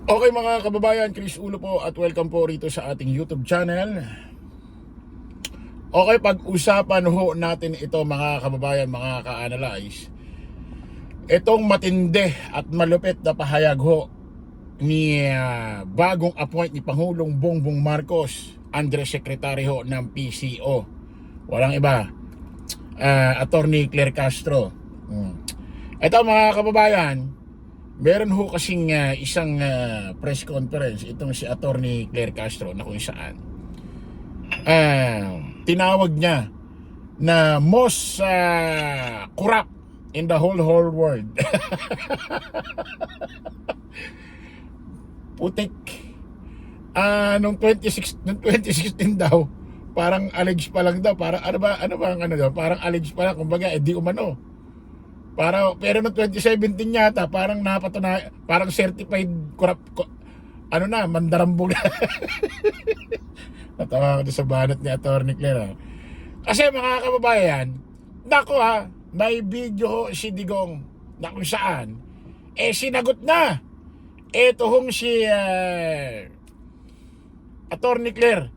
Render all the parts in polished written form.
Okay mga kababayan, Chris Ulo po at welcome po rito sa ating YouTube channel. Okay, pag-usapan ho natin ito mga kababayan, mga ka-analyze. Itong matindi at malupit na pahayag ho ni bagong appoint ni Pangulong Bongbong Marcos, Undersecretary ho ng PCO. Walang iba, Attorney Claire Castro. Ito mga kababayan, meron ho kasing isang press conference itong si Attorney Claire Castro na kung saan tinawag niya na most corrupt in the whole world. Putik. Nung 2016 daw, parang alleged pa lang daw, parang ano ba ang ano daw, parang alleged pa lang, kumbaga di umano. Pero no 2017 yata parang napatunay, parang certified corrupt mandarambog na. Natawa ako sa banat ni Attorney Claire. Kasi mga kababayan, nako may video si Digong na kung saan sinagot na hong si Attorney Claire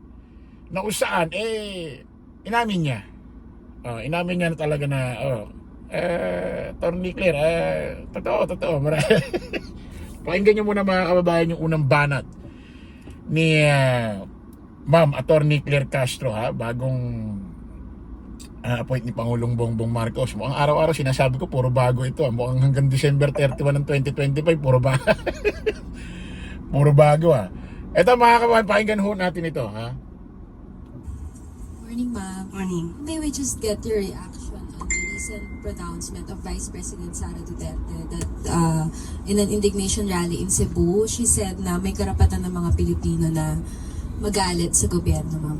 na kung saan inamin niya. Inamin niya na talaga na Attorney Claire, totoo. Pakinggan nyo muna mga kababayan yung unang banat ni Ma'am Attorney Claire Castro bagong appoint ni Pangulong Bongbong Marcos. Mukhang araw-araw sinasabi ko puro bago ito. Mukhang hanggang December 31 ng 2025 puro bago. Puro bago Ito mga kababayan, pakinggan ho natin ito Morning, ma'am. Morning. May we just get your reaction on the recent pronouncement of Vice President Sara Duterte that in an indignation rally in Cebu, she said na may karapatan ng mga Pilipino na magalit sa gobyerno, ma'am.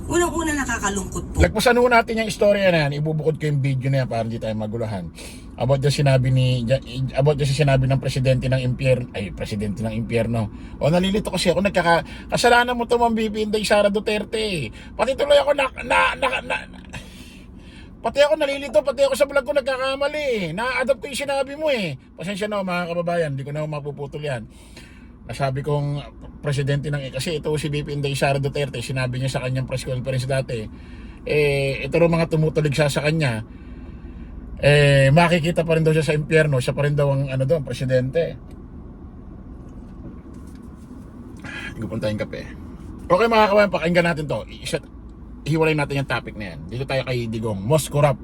Unang-una nakakalungkot po. Lagpasan ho natin yung istorya na yan. Ibubukod ko yung video na yan para hindi tayo magulahan. About yung sinabi ng presidente ng impyerno. O nalilito kasi ako, kasalanan mo ito, Ma'am BP Inday Sara Duterte. Pati tuloy ako pati ako nalilito, pati ako sa vlog ko nagkakamali. Na-adapt ko yung sinabi mo Pasensya na mga kababayan, hindi ko na mapuputol yan. Nasabi kong presidente kasi ito si BP Inday Sara Duterte, sinabi niya sa kanyang press conference dati, ito rin mga tumutulig sa kanya, makikita pa rin daw siya sa impyerno, siya pa rin daw ang presidente. Hindi ko punta yung kape. Okay mga kabayan, pakinggan natin to. Hiwalay natin yung topic na yan. Dito tayo kay Digong, most corrupt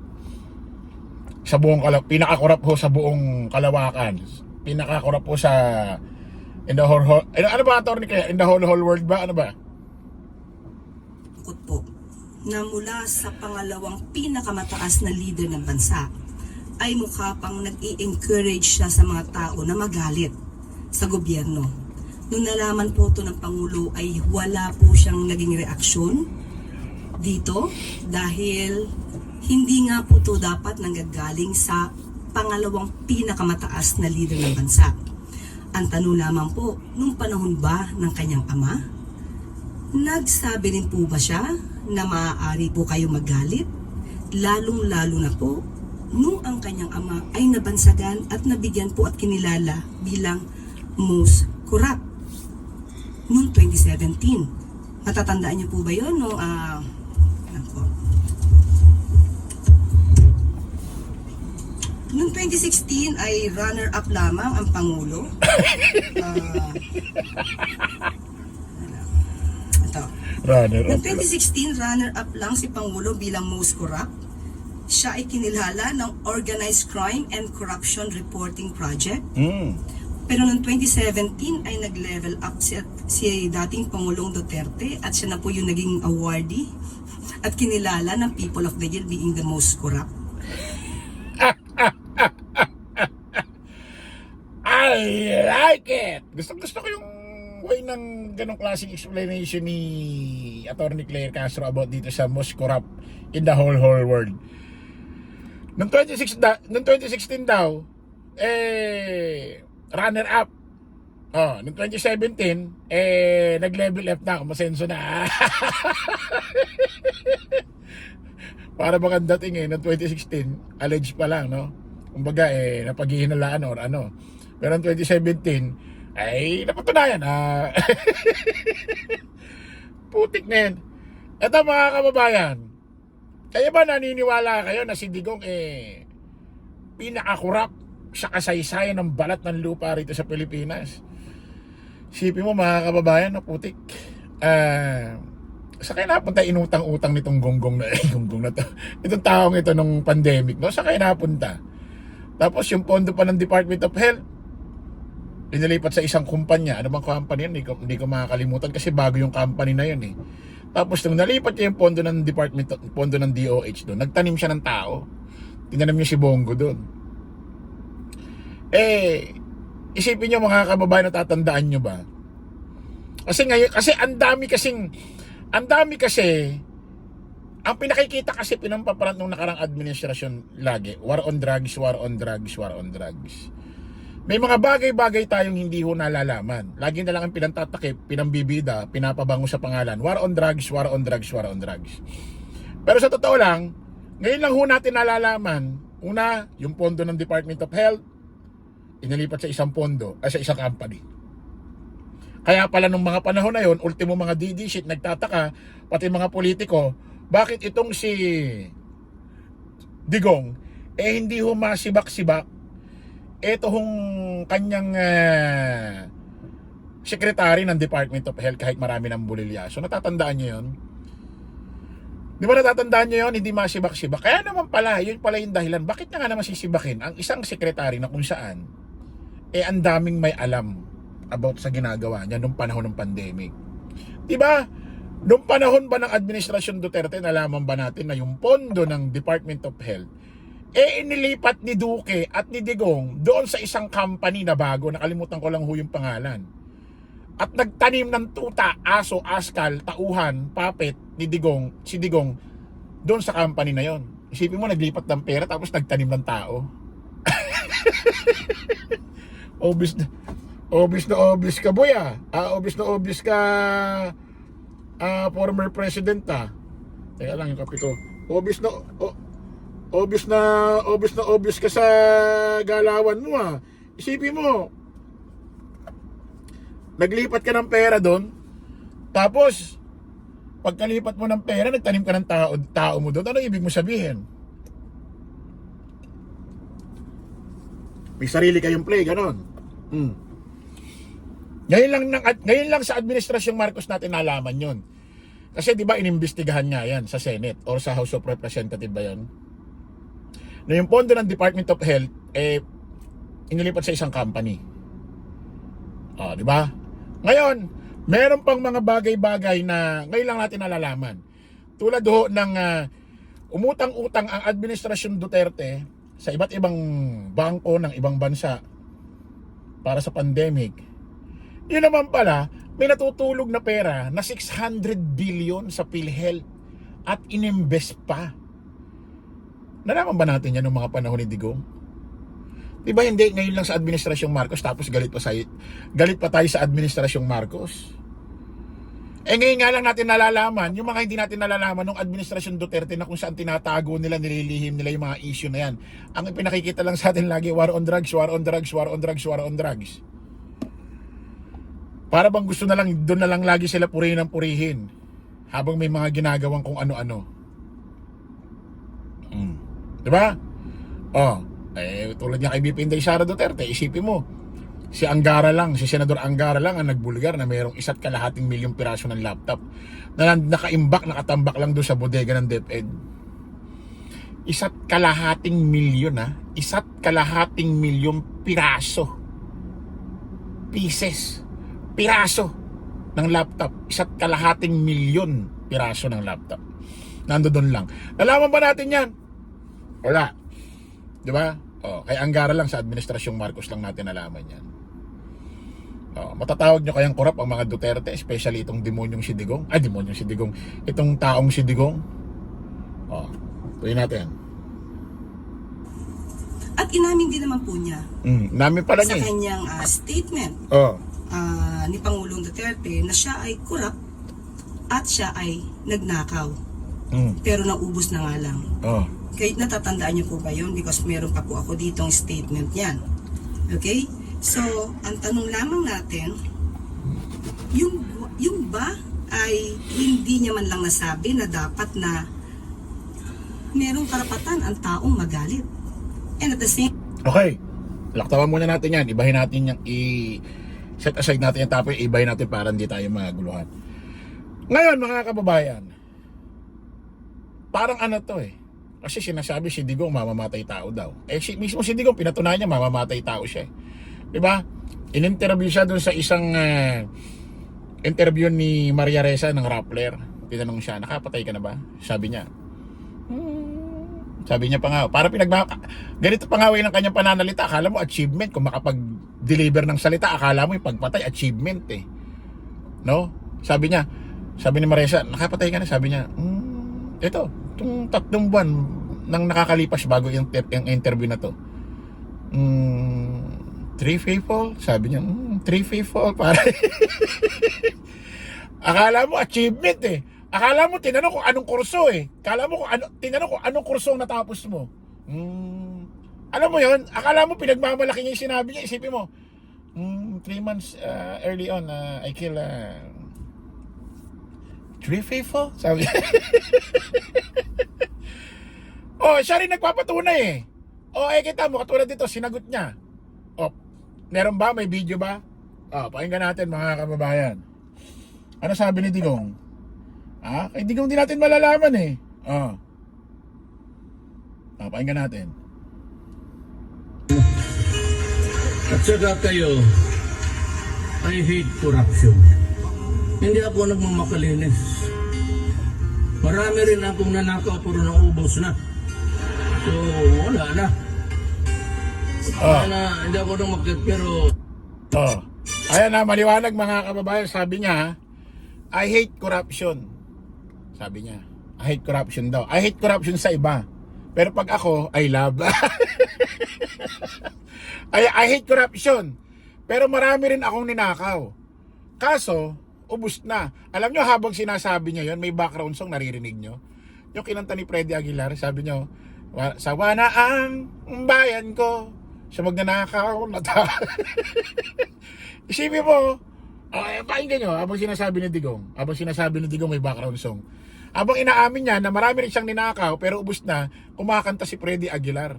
sa buong pinaka-corrupt ho sa buong Kalawakan. Pinaka-corrupt ho sa in the whole ano ba Attorney kaya? In the whole world ba? Ano ba? Lungkot po na mula sa pangalawang pinakamataas na leader ng bansa ay mukha pang nag-i-encourage siya sa mga tao na magalit sa gobyerno. Nung nalaman po ito ng Pangulo ay wala po siyang naging reaksyon dito dahil hindi nga po ito dapat nanggagaling sa pangalawang pinakamataas na leader ng bansa. Ang tanong lamang po, nung panahon ba ng kanyang ama, nagsabi rin po ba siya na maaari po kayo magalit? Lalong-lalo na po, nung ang kanyang ama ay nabansagan at nabigyan po at kinilala bilang most corrupt noong 2017. Matatandaan niyo po ba yun? Noong 2016 ay runner-up lamang ang Pangulo. Runner-up. Noong 2016, runner-up lang si Pangulo bilang most corrupt. Siya ay kinilala ng Organized Crime and Corruption Reporting Project. Pero noong 2017 ay nag-level up si dating Pangulong Duterte at siya na po yung naging awardee at kinilala ng People of the Year being the most corrupt. I like it! Gusto ko yung way ng ganong klaseng explanation ni Attorney Claire Castro about dito sa most corrupt in the whole world. Noong 2016 daw, runner up. Noong 2017, nag-level up na, kumasenso na. Para baka dating noong 2016, alleged pa lang, no? Kumbaga napagihinalaan or ano. Pero noong 2017, Ay, napatunayan. Putik na yan. Ito mga kababayan, kayo ba naniniwala kayo na si Digong pinakakurap sa kasaysayan ng balat ng lupa rito sa Pilipinas? Sipin mo mga kababayan, no, putik. Sa kaya napunta inutang-utang nitong gonggong na to. Itong taong ito nung pandemic, no? Sa kaya napunta. Tapos yung pondo pa ng Department of Health, inilipat sa isang kumpanya. Ano bang company yun? Hindi ko makakalimutan kasi bago yung company na yun eh. Tapos nung nalipat niya yung pondo ng pondo ng DOH doon, nagtanim siya ng tao. Tinanim niya si Bongo doon. Isipin niyo mga kababayan, natatandaan niyo ba? Kasi ngayon, kasi ang dami kasi, ang pinakikita kasi pinampaparan nung nakarang administrasyon lagi, war on drugs, war on drugs, war on drugs. May mga bagay-bagay tayong hindi ho nalalaman. Lagi na lang ang pinantatakip, pinambibida, pinapabango sa pangalan. War on drugs, war on drugs, war on drugs. Pero sa totoo lang, ngayon lang ho natin nalalaman, una, yung pondo ng Department of Health, inilipat sa isang pondo, sa isang company. Kaya pala nung mga panahon na yon, ultimo mga DD shit, nagtataka, pati mga politiko, bakit itong si Digong, hindi ho masibak-sibak, ito hong kanyang secretary ng Department of Health kahit marami ng bulilyaso. Natatandaan nyo yun? Di ba natatandaan nyo yun? Hindi masibak-sibak. Kaya naman pala, yun pala yung dahilan. Bakit na nga naman sisibakin ang isang secretary na kung saan ang daming may alam about sa ginagawa niya nung panahon ng pandemic. Di ba? Nung panahon ba ng administrasyon Duterte, nalaman ba natin na yung pondo ng Department of Health inilipat ni Duque at ni Digong doon sa isang company na bago, nakalimutan ko lang ho yung pangalan. At nagtanim ng tuta, aso, askal, tauhan, puppet ni Digong, si Digong doon sa company na yon. Isipin mo, naglipat ng pera tapos nagtanim ng tao. Obvious ka boy obvious ka former president Teka lang yung kape ko. Obvious ka sa galawan mo Isipin mo, naglipat ka ng pera doon, tapos pagkalipat mo ng pera, nagtanim ka ng tao mo doon. Ano ibig mo sabihin? May sarili kayong play, ganon. Ngayon lang sa administrasyong Marcos natin nalaman yon. Kasi di ba inimbestigahan nga yan sa Senate or sa House of Representatives ba yan? Na yung pondo ng Department of Health inilipat sa isang company. Di ba? Ngayon, meron pang mga bagay-bagay na ngayon lang natin nalalaman. Tulad ho ng umutang-utang ang administrasyon Duterte sa iba't ibang bangko ng ibang bansa para sa pandemic. Yun naman pala, may natutulog na pera na 600 billion sa PhilHealth at inimbest pa. Nalaman ba natin yan noong mga panahon ni Digong? Di ba hindi ngayon lang sa administrasyong Marcos tapos galit pa tayo sa administrasyong Marcos? Ngayon nga lang natin nalalaman, yung mga hindi natin nalalaman nung administrasyon Duterte na kung saan tinatago nila, nililihim nila yung mga issue na yan. Ang pinakikita lang sa atin lagi, war on drugs, war on drugs, war on drugs, war on drugs. Para bang gusto na lang, doon na lang lagi sila purihin ng purihin habang may mga ginagawang kung ano-ano. Diba? Tulad niya kay BP Inday Sara Duterte, isipin mo, si Senador Angara lang ang nagbulgar na mayroong 1.5 milyong piraso ng laptop na nakatambak lang doon sa bodega ng DepEd. 1.5 milyon 1.5 milyong piraso ng laptop. 1.5 milyon piraso ng laptop. Nandoon lang. Nalaman ba natin yan? Wala. Di ba? Kay Angara lang sa administrasyong Marcos lang natin nalaman yan. Matatawag nyo kayang korap ang mga Duterte, especially itong demonyong si Digong. Itong taong si Digong. Tuloy natin. At inamin din naman po niya Namin pala sa niya kanyang statement ni Pangulong Duterte na siya ay kurap at siya ay nagnakaw. Pero naubos na nga lang. Kaya natatandaan niyo po ba yun? Because meron pa po ako ditong statement yan. Okay? So, ang tanong lamang natin, yung ba ay hindi niya man lang nasabi na dapat na merong karapatan ang taong magalit. And at the same Okay, laktawan muna natin yan. Ibahin natin yung set aside natin yung topic, ibahin natin para hindi tayo maguluhan. Ngayon mga kababayan, parang ano to eh. Kasi sinasabi si Digong mamamatay tao daw. Mismo si Digong pinatunayan niya mamamatay tao siya eh. Diba? In-interview siya dun sa isang interview ni Maria Ressa ng Rappler. Tinanong siya, nakapatay ka na ba? Sabi niya, sabi niya pa nga, para ganito pangaway ng kanyang pananalita. Akala mo achievement, kung makapag-deliver ng salita, akala mo yung pagpatay, achievement eh. No? Sabi niya, sabi ni Marisa, nakapatay ka na? Sabi niya, ito, itong 3 buwan nang nakakalipas bago yung interview na to. 3 faithful? Sabi niya, 3 faithful, pare. Akala mo achievement eh. Akala mo tinanong kung anong kurso eh. Tinanong kung anong kurso ang natapos mo. Alam mo yon, akala mo pinagmamalaki niya yung sinabi niya. Isipin mo, 3 months early on, I kill 3 faithful? Sabi niya. Oh, siya rin nagpapatunay eh. Oh, kita mo, katulad dito, sinagot niya. Oh, meron ba? May video ba? Oh, pakinggan natin mga kababayan. Ano sabi ni Digong? Kay Digong din natin malalaman eh. Pakinggan natin. At saka kayo, I hate corruption. Hindi ako nagmamakalinis. Marami rin akong nanakaw pero naubos na. So, wala na. Hindi ako nang pero... Ayan na, maliwanag mga kababayan. Sabi niya, I hate corruption. Sabi niya, I hate corruption daw. I hate corruption sa iba. Pero pag ako, I love. I hate corruption. Pero marami rin akong ninakaw. Kaso, ubus na. Alam nyo, habang sinasabi niya yon, may background song, naririnig nyo. Yung kinanta ni Freddy Aguilar, sabi nyo, sawa na ang bayan ko, sa magnanakaw na tao. Isipin mo, pakinggan nyo, habang sinasabi ni Digong. Habang sinasabi ni Digong, may background song. Habang inaamin niya na marami rin siyang ninakaw, pero ubus na, kumakanta si Freddy Aguilar.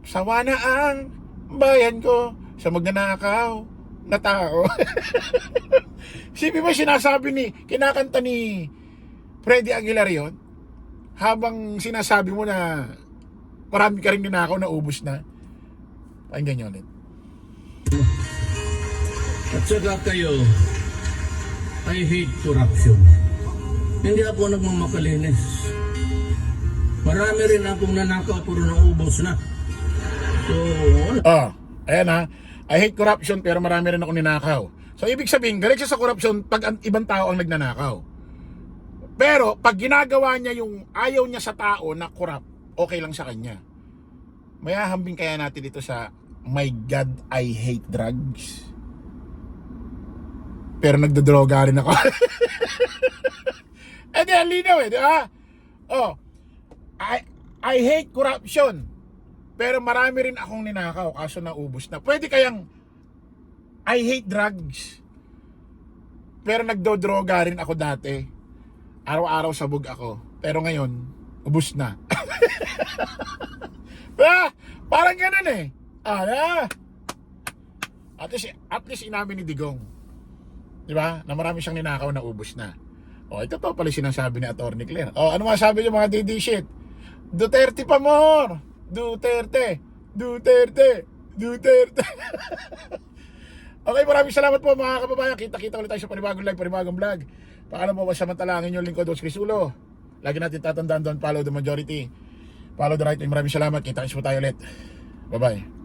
Sawa na ang bayan ko, sa magnanakaw na tao. Isipin mo, kinakanta ni Freddy Aguilar yon, habang sinasabi mo na marami ka rin ninakaw na ubus na. Pakinggan nyo ulit. At saka kayo, I hate corruption. Hindi ako nagmamakalinis. Marami rin akong nanakaw pero naubos na. So, wala. Ayan ha. I hate corruption pero marami rin akong ninakaw. So, ibig sabihin, galit siya sa corruption pag ibang tao ang nagnanakaw. Pero, pag ginagawa niya yung ayaw niya sa tao na corrupt, okay lang sa kanya. Mayahambing kaya natin ito sa My God, I hate drugs. Pero nagdodroga rin ako. Eh di, linaw eh, di ba? I hate corruption. Pero marami rin akong ninakaw, kaso naubos na. Pwede kayang I hate drugs. Pero nagdodroga rin ako dati. Araw-araw sabog ako. Pero ngayon, ubos na. Parang ganun eh. At least inamin ni Digong. Di ba? Na marami siyang ninakaw na ubos na. Ito to pala sinasabi ni Atty. Claire. Ano masabi niyo mga DD shit? Duterte pa more. Duterte. Okay, maraming salamat po mga kababayan. Kita-kita ulit tayo sa panibagong live, panibagong vlog. Paalam po, samantalangin yung lingkod, Dos Crisulo. Lagi natin tatandaan doon, follow the majority. Follow the right wing. Maraming salamat. Kita-kita po tayo ulit. Bye-bye.